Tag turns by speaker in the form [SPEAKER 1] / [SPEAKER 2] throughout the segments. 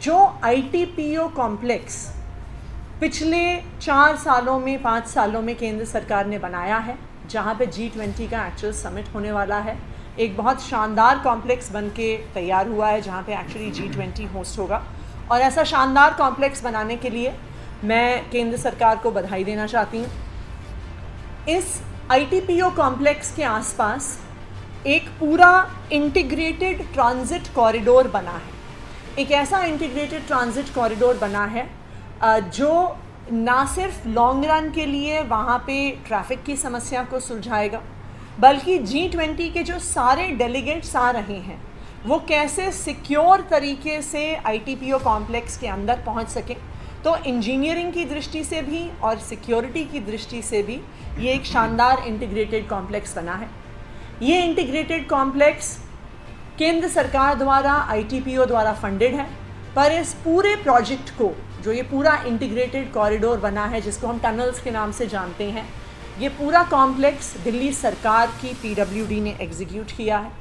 [SPEAKER 1] जो ITPO complex पिछले 4 सालों में 5 सालों में केंद्र सरकार ने बनाया है, जहाँ पे G20 का एक्चुअल समिट होने वाला है, एक बहुत शानदार कॉम्प्लेक्स बन के तैयार हुआ है जहाँ पे एक्चुअली G20 होस्ट होगा। और ऐसा शानदार कॉम्प्लेक्स बनाने के लिए मैं केंद्र सरकार को बधाई देना चाहती हूँ। इस ITPO कॉम्प्लेक्स के आसपास एक पूरा इंटीग्रेटेड ट्रांजिट कॉरिडोर बना है। एक ऐसा इंटीग्रेटेड ट्रांजिट कॉरिडोर बना है जो ना सिर्फ लॉन्ग रन के लिए वहाँ पे ट्रैफिक की समस्या को सुलझाएगा, बल्कि G20 के जो सारे डेलीगेट्स आ रहे हैं वो कैसे सिक्योर तरीके से ITPO कॉम्प्लेक्स के अंदर पहुँच सकें। तो इंजीनियरिंग की दृष्टि से भी और सिक्योरिटी की दृष्टि से भी ये एक शानदार इंटीग्रेटेड कॉम्प्लेक्स बना है। ये इंटीग्रेटेड कॉम्प्लेक्स केंद्र सरकार द्वारा ITPO द्वारा फंडेड है, पर इस पूरे प्रोजेक्ट को, जो ये पूरा इंटीग्रेटेड कॉरिडोर बना है जिसको हम टनल्स के नाम से जानते हैं, ये पूरा कॉम्प्लेक्स दिल्ली सरकार की PWD ने एग्जीक्यूट किया है।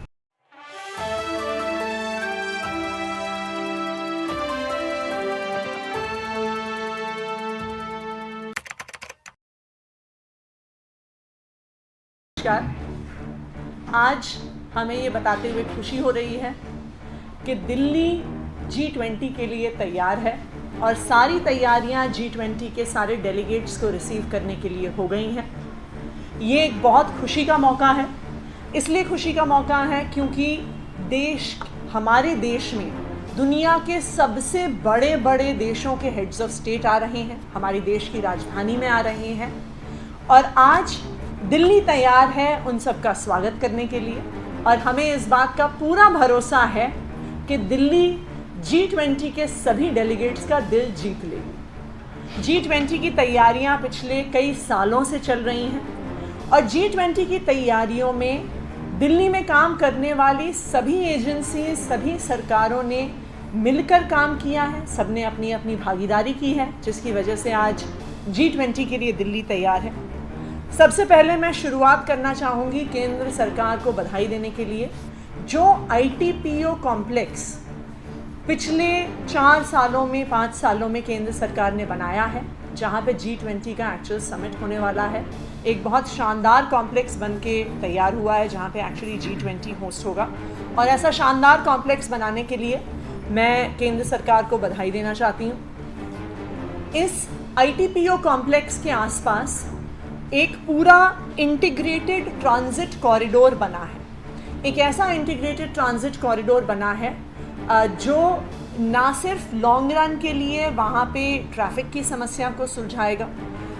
[SPEAKER 1] आज हमें ये बताते हुए खुशी हो रही है कि दिल्ली G20 के लिए तैयार है और सारी तैयारियां G20 के सारे डेलीगेट्स को रिसीव करने के लिए हो गई हैं। ये एक बहुत खुशी का मौका है। इसलिए खुशी का मौका है क्योंकि हमारे देश में दुनिया के सबसे बड़े बड़े देशों के हेड्स ऑफ स्टेट आ रहे हैं, हमारी देश की राजधानी में आ रहे हैं, और आज दिल्ली तैयार है उन सब का स्वागत करने के लिए। और हमें इस बात का पूरा भरोसा है कि दिल्ली G20 के सभी डेलीगेट्स का दिल जीत लेगी। G20 की तैयारियां पिछले कई सालों से चल रही हैं और G20 की तैयारियों में दिल्ली में काम करने वाली सभी एजेंसी, सभी सरकारों ने मिलकर काम किया है, सबने अपनी अपनी भागीदारी की है, जिसकी वजह से आज G20 के लिए दिल्ली तैयार है। सबसे पहले मैं शुरुआत करना चाहूँगी केंद्र सरकार को बधाई देने के लिए। जो ITPO कॉम्प्लेक्स पिछले 4 सालों में 5 सालों में केंद्र सरकार ने बनाया है, जहाँ पे G20 का एक्चुअल समिट होने वाला है, एक बहुत शानदार कॉम्प्लेक्स बन के तैयार हुआ है जहाँ पे एक्चुअली G20 होस्ट होगा। और ऐसा शानदार कॉम्प्लेक्स बनाने के लिए मैं केंद्र सरकार को बधाई देना चाहती हूँ। इस ITPO कॉम्प्लेक्स के आसपास एक पूरा इंटीग्रेटेड ट्रांजिट कॉरिडोर बना है। एक ऐसा इंटीग्रेटेड ट्रांजिट कॉरिडोर बना है जो ना सिर्फ लॉन्ग रन के लिए वहाँ पे ट्रैफिक की समस्या को सुलझाएगा,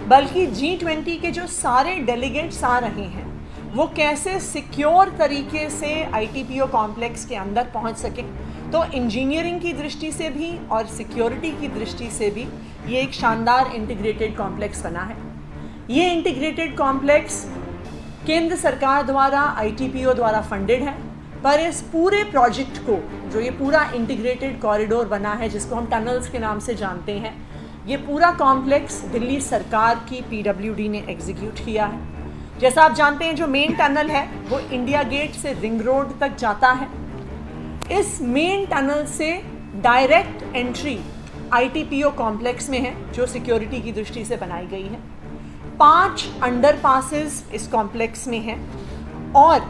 [SPEAKER 1] बल्कि G20 के जो सारे डेलीगेट्स आ रहे हैं वो कैसे सिक्योर तरीके से ITPO कॉम्प्लेक्स के अंदर पहुँच सकें। तो इंजीनियरिंग की दृष्टि से भी और सिक्योरिटी की दृष्टि से भी ये एक शानदार इंटीग्रेटेड कॉम्प्लेक्स बना है। ये इंटीग्रेटेड कॉम्प्लेक्स केंद्र सरकार द्वारा ITPO द्वारा फंडेड है, पर इस पूरे प्रोजेक्ट को, जो ये पूरा इंटीग्रेटेड कॉरिडोर बना है जिसको हम टनल्स के नाम से जानते हैं, ये पूरा कॉम्प्लेक्स दिल्ली सरकार की PWD ने एग्जीक्यूट किया है। जैसा आप जानते हैं, जो मेन टनल है वो इंडिया गेट से रिंग रोड तक जाता है। इस मेन टनल से डायरेक्ट एंट्री ITPO कॉम्प्लेक्स में है, जो सिक्योरिटी की दृष्टि से बनाई गई है। 5 अंडरपासेस इस कॉम्प्लेक्स में हैं। और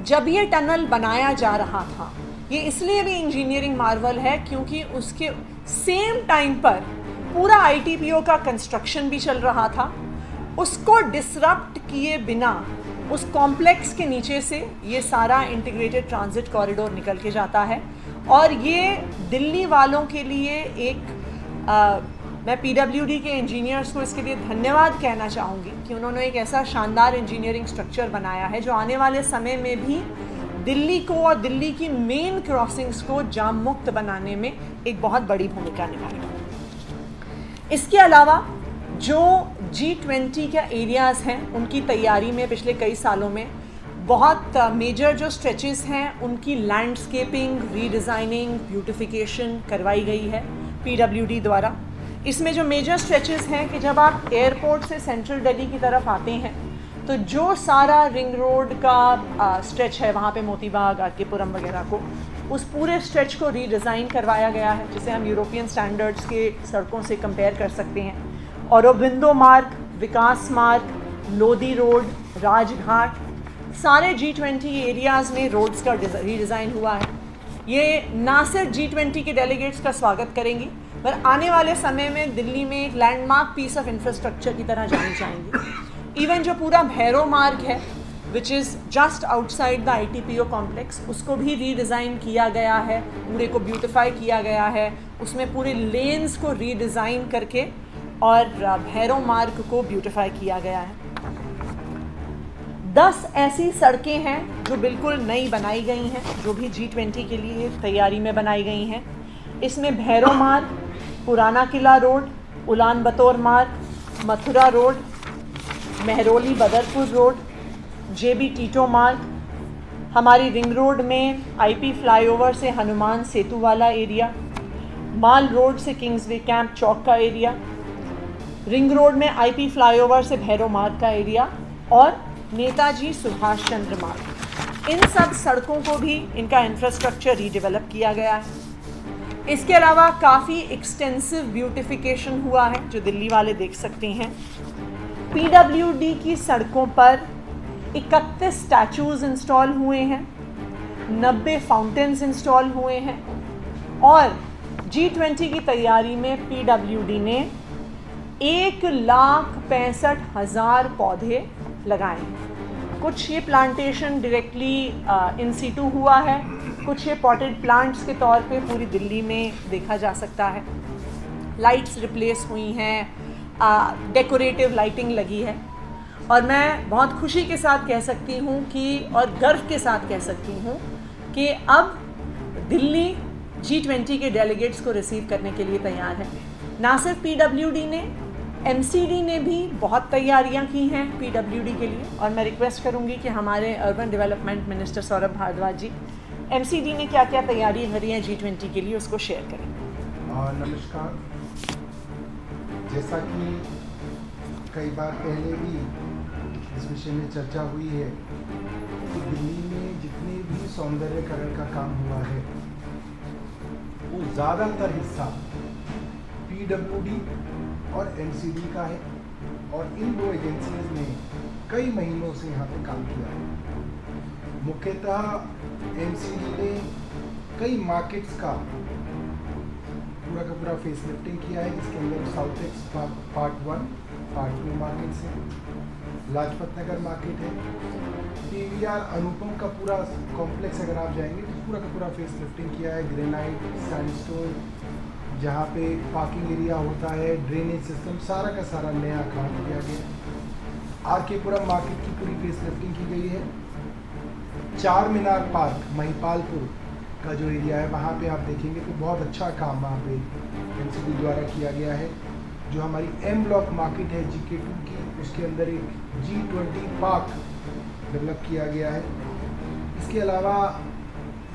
[SPEAKER 1] जब ये टनल बनाया जा रहा था, ये इसलिए भी इंजीनियरिंग मार्वल है क्योंकि उसके सेम टाइम पर पूरा ITPO का कंस्ट्रक्शन भी चल रहा था। उसको डिसरप्ट किए बिना उस कॉम्प्लेक्स के नीचे से ये सारा इंटीग्रेटेड ट्रांजिट कॉरिडोर निकल के जाता है। और ये दिल्ली वालों के लिए एक मैं PWD के इंजीनियर्स को इसके लिए धन्यवाद कहना चाहूँगी कि उन्होंने एक ऐसा शानदार इंजीनियरिंग स्ट्रक्चर बनाया है जो आने वाले समय में भी दिल्ली को और दिल्ली की मेन क्रॉसिंग्स को जाम मुक्त बनाने में एक बहुत बड़ी भूमिका निभाएगा। इसके अलावा जो G20 के एरियाज़ हैं उनकी तैयारी में पिछले कई सालों में बहुत मेजर जो स्ट्रेचेस हैं उनकी लैंडस्केपिंग, रीडिज़ाइनिंग, ब्यूटिफिकेशन करवाई गई है PWD द्वारा। इसमें जो मेजर स्ट्रेचेस हैं कि जब आप एयरपोर्ट से सेंट्रल दिल्ली की तरफ आते हैं तो जो सारा रिंग रोड का स्ट्रेच है वहाँ पे मोती बाग, आर के पुरम वगैरह को, उस पूरे स्ट्रेच को रीडिज़ाइन करवाया गया है, जिसे हम यूरोपियन स्टैंडर्ड्स के सड़कों से कंपेयर कर सकते हैं। औरोबिंदो मार्ग, विकास मार्ग, लोधी रोड, राजघाट, सारे G20 एरियाज़ में रोड्स का रीडिज़ाइन हुआ है। ये ना सिर्फ G20 के डेलीगेट्स का स्वागत करेंगी, पर आने वाले समय में दिल्ली में एक लैंडमार्क पीस ऑफ इंफ्रास्ट्रक्चर की तरह जानी जाएंगी। इवन जो पूरा भैरव मार्ग है, which is just outside the ITPO complex, उसको भी रीडिज़ाइन किया गया है, पूरे को ब्यूटिफाई किया गया है, उसमें पूरे लेन्स को रीडिज़ाइन करके और भैरव मार्ग को ब्यूटिफाई किया गया है। 10 ऐसी सड़कें हैं जो बिल्कुल नई बनाई गई हैं, जो भी G20 के लिए तैयारी में बनाई गई हैं। इसमें भैरव मार्ग, पुराना किला रोड, उलान बतौर मार्ग, Mathura road, Mehrauli Badarpur road, JB टीटो मार्ग, हमारी रिंग रोड में IP फ्लाईओवर से हनुमान सेतु वाला एरिया, माल रोड से किंग्सवे कैंप चौक का एरिया, रिंग रोड में IP फ्लाईओवर से भैरव मार्ग का एरिया और नेताजी सुभाष चंद्र मार्ग। इन सब सड़कों को भी इनका इंफ्रास्ट्रक्चर रीडेवलप किया गया है। इसके अलावा काफ़ी एक्सटेंसिव ब्यूटिफिकेशन हुआ है, जो दिल्ली वाले देख सकते हैं। PWD की सड़कों पर 31 स्टैचूज़ इंस्टॉल हुए हैं, 90 फाउंटेन्स इंस्टॉल हुए हैं और G20 की तैयारी में PWD ने 1,65,000 पौधे लगाए हैं। कुछ ये प्लांटेशन डायरेक्टली इन सीटू हुआ है, कुछ ये पॉटेड प्लांट्स के तौर पे पूरी दिल्ली में देखा जा सकता है। लाइट्स रिप्लेस हुई हैं, डेकोरेटिव लाइटिंग लगी है और मैं बहुत खुशी के साथ कह सकती हूँ कि और गर्व के साथ कह सकती हूँ कि अब दिल्ली G20 के डेलीगेट्स को रिसीव करने के लिए तैयार है। ना सिर्फ PWD ने, MCD ने भी बहुत तैयारियां की हैं PWD के लिए और मैं रिक्वेस्ट करूंगी कि हमारे urban development minister Saurabh Bharadwaj ji MCD ने क्या क्या तैयारी करी है G20 के लिए, उसको शेयर करें।
[SPEAKER 2] नमस्कार। जैसा कि कई बार पहले भी इस विषय में चर्चा हुई है कि दिल्ली में जितने भी सौंदर्यकरण का काम हुआ है वो ज़्यादातर हिस्सा PWD और MCD का है और इन दो एजेंसीज ने कई महीनों से यहाँ पे काम किया है। मुख्यतः MCD ने कई मार्केट्स का पूरा फेसलिफ्टिंग किया है, जिसके अंदर south x part 1, part 2 markets है, लाजपत नगर मार्केट है, PVR अनुपम का पूरा कॉम्प्लेक्स अगर आप जाएंगे तो पूरा फेसलिफ्टिंग किया है। ग्रेनाइट, सैंडस्टोन, जहाँ पे पार्किंग एरिया होता है, ड्रेनेज सिस्टम, सारा का सारा नया काम किया गया। RK-पुरम मार्केट की पूरी फेसलिफ्टिंग की गई है। चार मीनार पार्क महिपालपुर का जो एरिया है वहाँ पे आप देखेंगे तो बहुत अच्छा काम वहाँ पे MCD द्वारा किया गया है। जो हमारी M ब्लॉक मार्केट है GK2 की, उसके अंदर एक G20 पार्क डेवलप किया गया है। इसके अलावा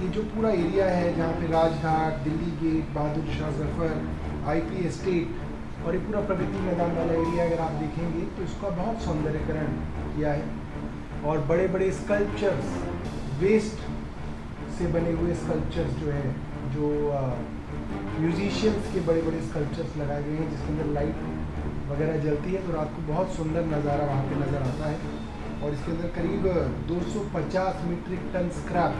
[SPEAKER 2] ये जो पूरा एरिया है जहाँ पे Rajghat, Delhi gate, Bahadur Shah Zafar, IP estate और ये पूरा प्रगति मैदान वाला एरिया अगर आप देखेंगे तो इसका बहुत सौंदर्यकरण किया है और बड़े बड़े स्कल्पचर्स, वेस्ट से बने हुए स्कल्पचर्स जो है, जो म्यूजिशियंस के बड़े बड़े स्कल्पचर्स लगाए गए हैं, जिसके अंदर लाइट वगैरह जलती है तो रात को बहुत सुंदर नज़ारा वहाँ पे नज़र आता है। और इसके अंदर करीब 250 मीट्रिक टन स्क्रैप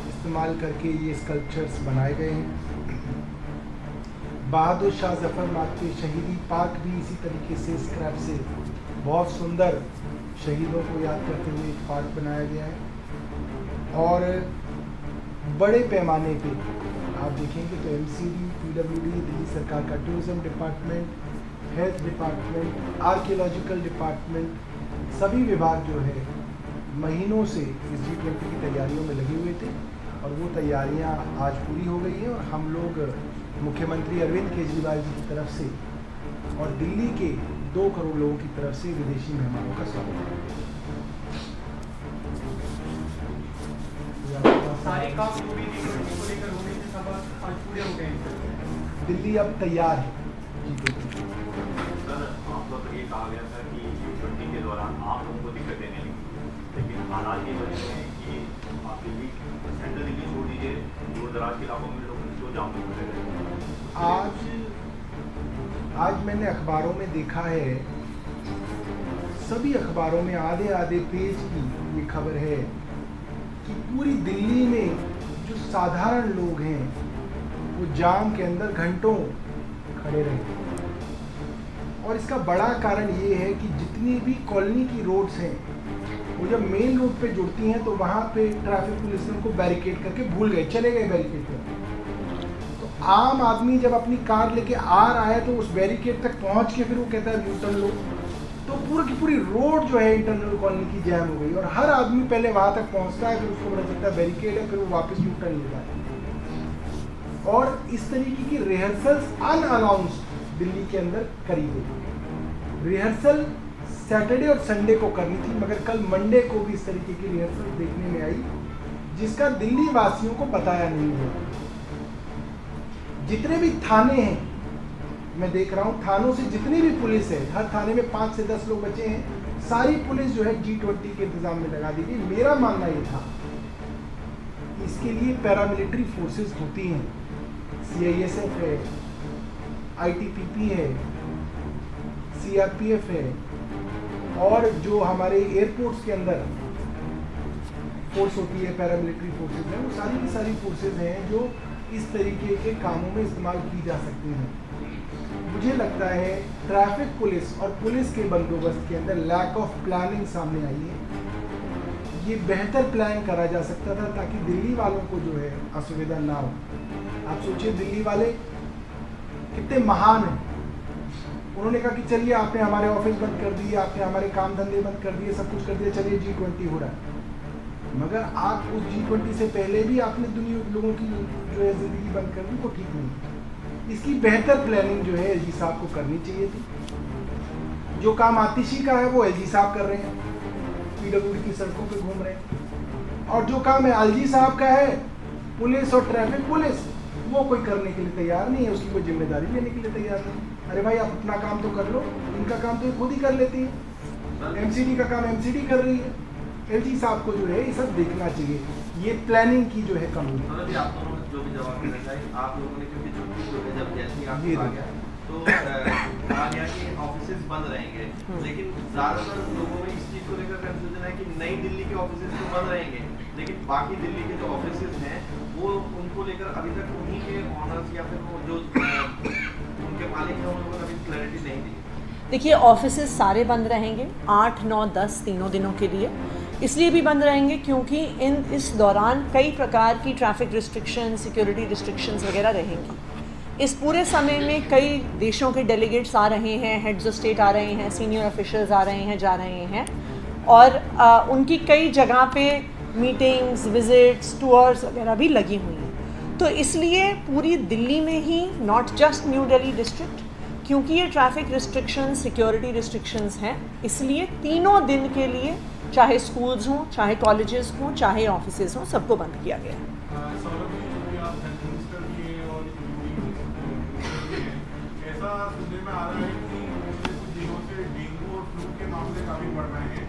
[SPEAKER 2] इस्तेमाल करके ये स्कल्पचर्स बनाए गए हैं। बहादुर शाह जफर मार्ग पे शहीदी पार्क भी इसी तरीके से स्क्रैप से बहुत सुंदर शहीदों को याद करते हुए एक पार्क बनाया गया है। और बड़े पैमाने पे आप देखेंगे तो MCD, PWD, दिल्ली सरकार का tourism department, health department, archaeological department, सभी विभाग जो है महीनों से इस G20 की तैयारियों में लगे हुए थे और वो तैयारियां आज पूरी हो गई हैं और हम लोग मुख्यमंत्री अरविंद केजरीवाल जी की तरफ से और दिल्ली के 2 करोड़ लोगों की तरफ से विदेशी मेहमानों का स्वागत करेंगे।
[SPEAKER 3] सारे काम जो भी G20 को लेकर होने थे सब आज पूरे हो गए हैं।
[SPEAKER 2] दिल्ली अब तैयार है G20।
[SPEAKER 4] सर, आप लोग ये कहा गया था कि G20 के दौरान आप लोगों को दिक्कतें नहीं लगी, लेकिन हालात ये बने हैं कि आप दिल्ली, सेंट्रल दिल्ली छोड़ दीजिए, दूरदराज के इलाकों में लोग जो जाम में फंसे रहे?
[SPEAKER 2] आज मैंने अखबारों में देखा है, सभी अखबारों में आधे आधे पेज की ये खबर है कि पूरी दिल्ली में जो साधारण लोग हैं वो जाम के अंदर घंटों खड़े रहे। और इसका बड़ा कारण ये है कि जितनी भी कॉलोनी की रोड्स हैं वो जब मेन रोड पे जुड़ती हैं तो वहाँ पे ट्रैफिक पुलिस ने उनको बैरिकेड करके भूल गए, चले गए बैरिकेड पर। तो आम आदमी जब अपनी कार लेके आ रहा है तो उस बैरिकेड तक पहुँच के फिर वो कहता है यू टर्न लो, तो पूरी की पूरी रोड जो है इंटरनल कॉलोनी की जैम हो गई। और हर आदमी पहले वहाँ तक पहुँचता है, फिर उसको पता चलता है बैरिकेड है, फिर वो वापस यू टर्न लेता है। और इस तरीके की रिहर्सल्स अनअनाउंस्ड दिल्ली के अंदर करी गई। रिहर्सल सैटरडे और संडे को करनी थी, मगर कल मंडे को भी इस तरीके की रिहर्सल देखने में आई, जिसका दिल्ली वासियों को बताया नहीं है। जितने भी थाने हैं, मैं देख रहा हूँ थानों से जितनी भी पुलिस है, हर थाने में 5 से 10 लोग बचे हैं, सारी पुलिस जो है G20 के इंतजाम में लगा दी गई। मेरा मानना ये था इसके लिए पैरामिलिट्री फोर्सेस होती हैं, CISF है, ITPP है, CRPF है, और जो हमारे एयरपोर्ट्स के अंदर फोर्स होती है पैरामिलिट्री फोर्सेस हैं, वो सारी की सारी फोर्सेस हैं जो इस तरीके के कामों में इस्तेमाल की जा सकती हैं। मुझे लगता है ट्रैफिक पुलिस और पुलिस के बंदोबस्त के अंदर लैक ऑफ प्लानिंग सामने आई है। ये बेहतर प्लान करा जा सकता था ताकि दिल्ली वालों को जो है असुविधा ना हो। आप सोचिए दिल्ली वाले कितने महान हैं, उन्होंने कहा कि चलिए आपने हमारे ऑफिस बंद कर दिए, आपने हमारे काम धंधे बंद कर दिए, सब कुछ कर दिया, चलिए G20 हो रहा है। मगर आप उस G20 से पहले भी आपने दुनिया लोगों की जो है ज़िंदगी बंद कर दी, वो ठीक नहीं। इसकी बेहतर प्लानिंग जो है LG साहब को करनी चाहिए थी। जो काम आतिशी का है वो LG साहब कर रहे हैं, PWD की सड़कों पे घूम रहे हैं। और जो काम है LG साहब का है, पुलिस और ट्रैफिक पुलिस, वो कोई करने के लिए तैयार नहीं है, उसकी कोई जिम्मेदारी लेने के लिए तैयार नहीं। अरे भाई आप अपना काम तो कर लो, इनका काम तो ये खुद ही कर लेती है। MCD का काम MCD कर रही है। LG साहब को जो है ये सब देखना चाहिए, ये प्लानिंग की जो है कमी है।
[SPEAKER 5] मतलब आप दोनों जो भी जवाब देना चाहिए, आप लोगों ने क्योंकि छुट्टी जो है जब जैसे ही आपको आ गया तो कहा गया कि ऑफिसेज बंद रहेंगे, लेकिन ज़्यादातर लोगों में इस चीज़ को लेकर कंफ्यूजन है कि नई दिल्ली के ऑफिसेज तो बंद रहेंगे, लेकिन बाकी दिल्ली के जो ऑफिसेज हैं वो उनको लेकर अभी तक उन्हीं के ऑनर्स या फिर वो जो उनके मालिक हैं उन लोगों ने अभी क्लैरिटी नहीं दी।
[SPEAKER 1] देखिए ऑफिसेज सारे बंद रहेंगे 8, 9, 10 तीनों दिनों के लिए। इसलिए भी बंद रहेंगे क्योंकि इस दौरान कई प्रकार की ट्रैफिक रिस्ट्रिक्शन, सिक्योरिटी रिस्ट्रिक्शंस वगैरह रहेंगी। इस पूरे समय में कई देशों के डेलीगेट्स आ रहे हैं, हेड्स ऑफ स्टेट आ रहे हैं, सीनियर ऑफिशियल्स आ रहे हैं, जा रहे हैं, और उनकी कई जगह पे मीटिंग्स, विजिट्स, टूर्स वगैरह भी लगी हुई हैं। तो इसलिए पूरी दिल्ली में ही, not just New Delhi district, क्योंकि ये ट्रैफिक रिस्ट्रिक्शंस, सिक्योरिटी रिस्ट्रिक्शंस हैं, इसलिए तीनों दिन के लिए चाहे स्कूल्स हों, चाहे कॉलेजेस हों, चाहे ऑफिसेज हों, सबको बंद किया गया है।
[SPEAKER 3] सौरभ जी, जो भी आप हेल्थ मिनिस्टर भी हैं और ऐसा सुनने में आ रहा है कि पिछले कुछ दिनों से डेंगू और फ्लू के मामले काफ़ी बढ़ रहे हैं,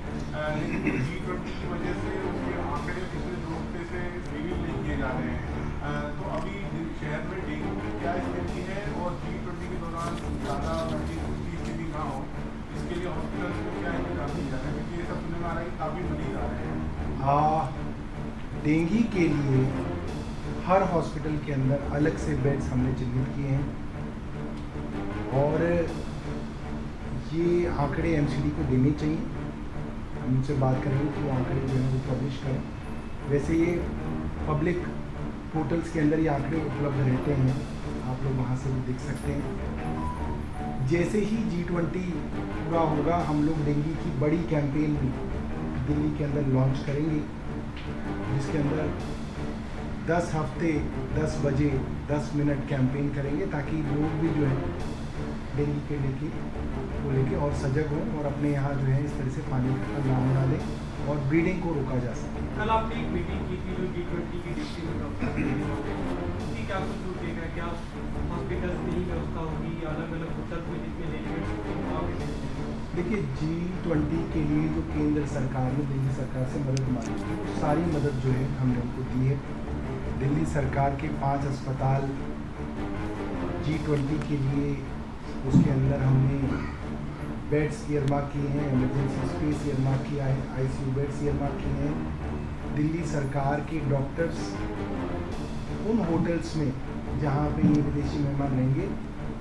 [SPEAKER 3] लेकिन G20 की वजह से उसके आंकड़े पिछले 2 हफ्ते से रिवील नहीं किए जा रहे हैं। तो अभी शहर में डेंगू की क्या स्थिति है और G20 के दौरान ज़्यादा की स्थिति ना हो, इसके लिए हॉस्पिटल में क्या इंतजाम किया जा रहा है, क्योंकि ये सब सुनने में आ रहा है कि काफ़ी मरीज आ रहे हैं।
[SPEAKER 2] डेंगू के लिए हर हॉस्पिटल के अंदर अलग से बेड्स हमने चिन्हित किए हैं, और ये आंकड़े MCD को देने चाहिए। हम उनसे बात करेंगे कि वो आंकड़े जो है वो पब्लिश करें। वैसे ये पब्लिक पोर्टल्स के अंदर ये आंकड़े उपलब्ध रहते हैं, आप लोग वहाँ से भी देख सकते हैं। जैसे ही G20 पूरा होगा, हम लोग डेंगू की बड़ी कैंपेन भी दिल्ली के अंदर लॉन्च करेंगे, जिसके अंदर 10 हफ्ते 10 बजे 10 मिनट कैंपेन करेंगे, ताकि लोग भी जो है डेंगू के लेके और सजग हों और अपने यहाँ जो है इस तरह से पानी का ना होना दें और ब्रीडिंग को रोका जा सके।
[SPEAKER 3] कल आपने एक मीटिंग की थी जो G20 की डिस्ट्रिक्ट में उसकी क्या कुछ देख रहे हैं, क्या हॉस्पिटल में ही व्यवस्था होगी या अलग अलग होटल में जितने डेलीगेट्स?
[SPEAKER 2] देखिए G20 के लिए जो केंद्र सरकार ने दिल्ली सरकार से मदद मांगी, सारी मदद जो है हमने उनको दी है। दिल्ली सरकार के 5 अस्पताल G20 के लिए उसके अंदर हमने बेड्स ईयरमार्क किए हैं, इमरजेंसी स्पेस ईयरमार्क किया है, ICU बेड्स ईयरमार्क किए हैं। दिल्ली सरकार के डॉक्टर्स उन होटल्स में जहाँ पे ये विदेशी मेहमान रहेंगे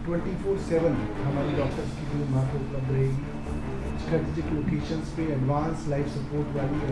[SPEAKER 2] 24/7 हमारी डॉक्टर्स की टीम वहाँ पर उपलब्ध रहेगी। स्ट्रेटेजिक लोकेशंस पे एडवांस लाइफ सपोर्ट वाली